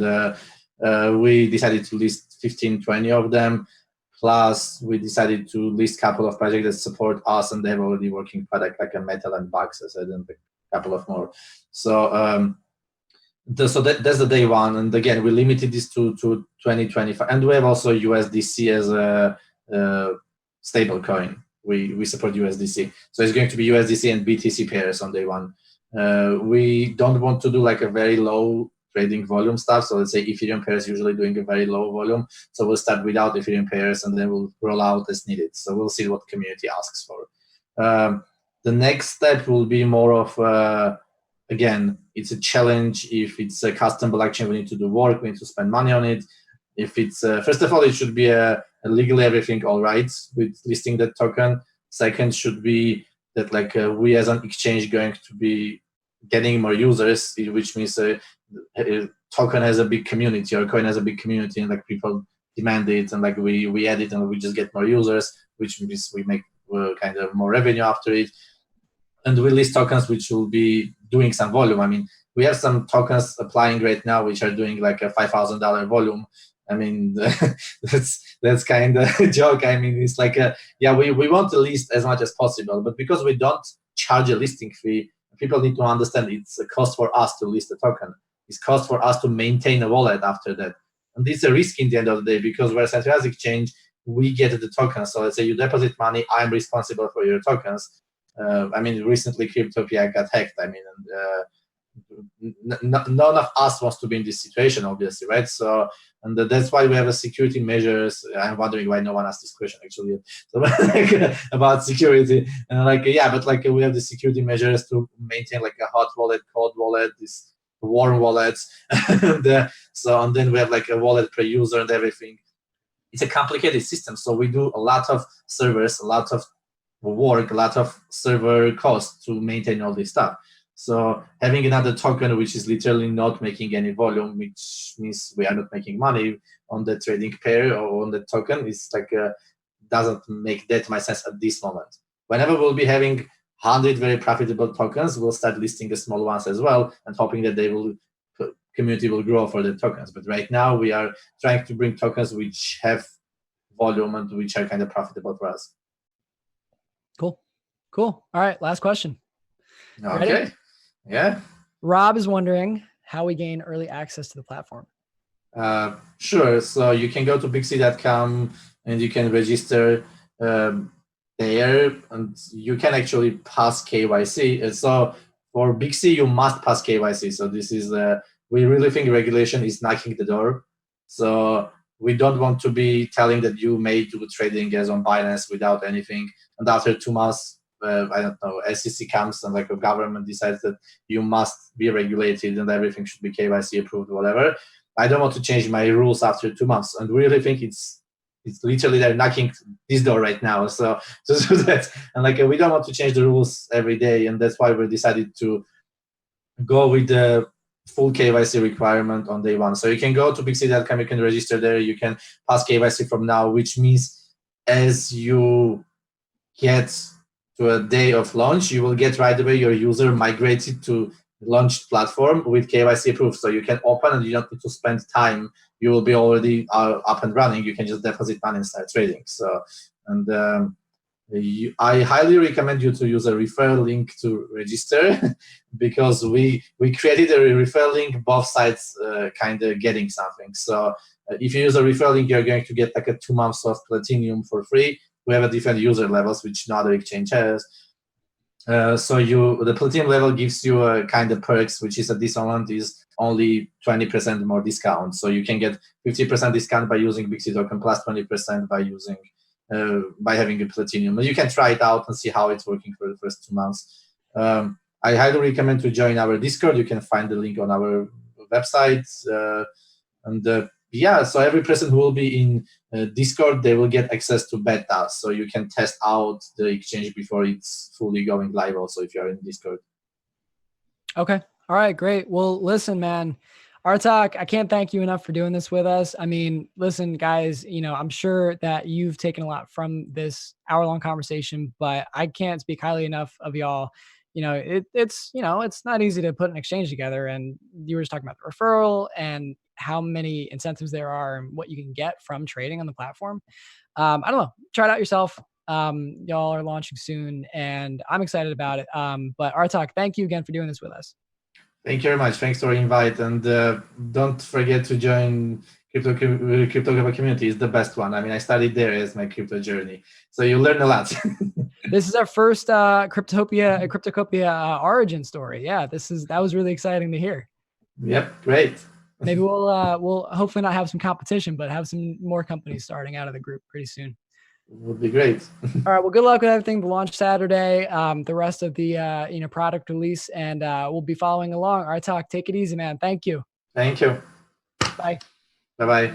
we decided to list 15, 20 of them. Plus, we decided to list a couple of projects that support us, and they have already working product like a Metal and Bugs, as I said, and a couple of more. So So that's the day one, and again we limited this to 2025, and we have also USDC as a stable coin. We support USDC, so it's going to be USDC and BTC pairs on day one. We don't want to do like a very low trading volume stuff. So let's say Ethereum pairs usually doing a very low volume, so we'll start without Ethereum pairs and then we'll roll out as needed. So we'll see what the community asks for. The next step will be more of again, it's a challenge. If it's a custom blockchain, we need to do work, we need to spend money on it. If it's first of all, it should be a legally everything all right with listing that token. Second should be that like we as an exchange going to be getting more users, which means a token has a big community or coin has a big community, and like people demand it, and like we add it and we just get more users, which means we make kind of more revenue after it. And we list tokens which will be doing some volume. I mean, we have some tokens applying right now which are doing like a $5,000 volume. I mean, that's kind of a joke. I mean, it's like we want to list as much as possible, but because we don't charge a listing fee, people need to understand it's a cost for us to list a token. It's cost for us to maintain a wallet after that, and it's a risk in the end of the day because we're a centralized exchange. We get the tokens. So let's say you deposit money, I'm responsible for your tokens. I mean, recently Cryptopia got hacked. I mean, none of us wants to be in this situation, obviously, right? So, and that's why we have a security measures. I'm wondering why no one asked this question actually. So, like, about security, and but we have the security measures to maintain like a hot wallet, cold wallet, this warm wallets, and then we have like a wallet per user and everything. It's a complicated system, so we do a lot of servers, a lot of work, a lot of server costs to maintain all this stuff. So having another token which is literally not making any volume, which means we are not making money on the trading pair or on the token, is like doesn't make that much sense at this moment. Whenever we'll be having 100 very profitable tokens, we'll start listing the small ones as well and hoping that community will grow for the tokens. But right now we are trying to bring tokens which have volume and which are kind of profitable for us. Cool. All right. Last question. Okay. Ready? Yeah. Rob is wondering how we gain early access to the platform. Sure. So you can go to Beaxy.com and you can register there, and you can actually pass KYC. So for Beaxy, you must pass KYC. So this is we really think regulation is knocking the door. So we don't want to be telling that you may do trading as on Binance without anything, and after 2 months, I don't know, SEC comes and like a government decides that you must be regulated and everything should be KYC approved, whatever. I don't want to change my rules after 2 months, and really think it's literally they're knocking this door right now. So just do that, and like we don't want to change the rules every day, and that's why we decided to go with the full KYC requirement on day one. So you can go to Beaxy.com, you can register there, you can pass KYC from now, which means as you get to a day of launch, you will get right away your user migrated to launched platform with KYC approved. So you can open and you don't need to spend time. You will be already up and running. You can just deposit money and start trading. So, and I highly recommend you to use a referral link to register because we created a referral link, both sides kind of getting something. So if you use a referral link, you're going to get like a 2 months of Platinum for free. We have a different user levels, which no other exchange has. So the Platinum level gives you a kind of perks, which is at this moment is only 20% more discount. So you can get 50% discount by using Beaxy token plus 20% by using by having a Platinum. You can try it out and see how it's working for the first 2 months. I highly recommend to join our Discord. You can find the link on our website. So every person who will be in Discord, they will get access to beta. So you can test out the exchange before it's fully going live also if you're in Discord. Okay. All right, great. Well, listen, man, Artak, I can't thank you enough for doing this with us. I mean, listen, guys, I'm sure that you've taken a lot from this hour-long conversation, but I can't speak highly enough of y'all. It's not easy to put an exchange together, and you were just talking about the referral and how many incentives there are and what you can get from trading on the platform. I don't know, try it out yourself. Y'all are launching soon and I'm excited about it. But Artak, thank you again for doing this with us. Thank you very much. Thanks for the invite, and don't forget to join Cryptocopia community. It's the best one. I mean, I started there as my crypto journey, so you learn a lot. This is our first Cryptocopia origin story. Yeah, that was really exciting to hear. Yep, great. Maybe we'll hopefully not have some competition, but have some more companies starting out of the group pretty soon. Would be great. All right. Well, good luck with everything. The launch Saturday, the rest of the product release, and we'll be following along. All right, Talk. Take it easy, man. Thank you. Thank you. Bye. Bye bye.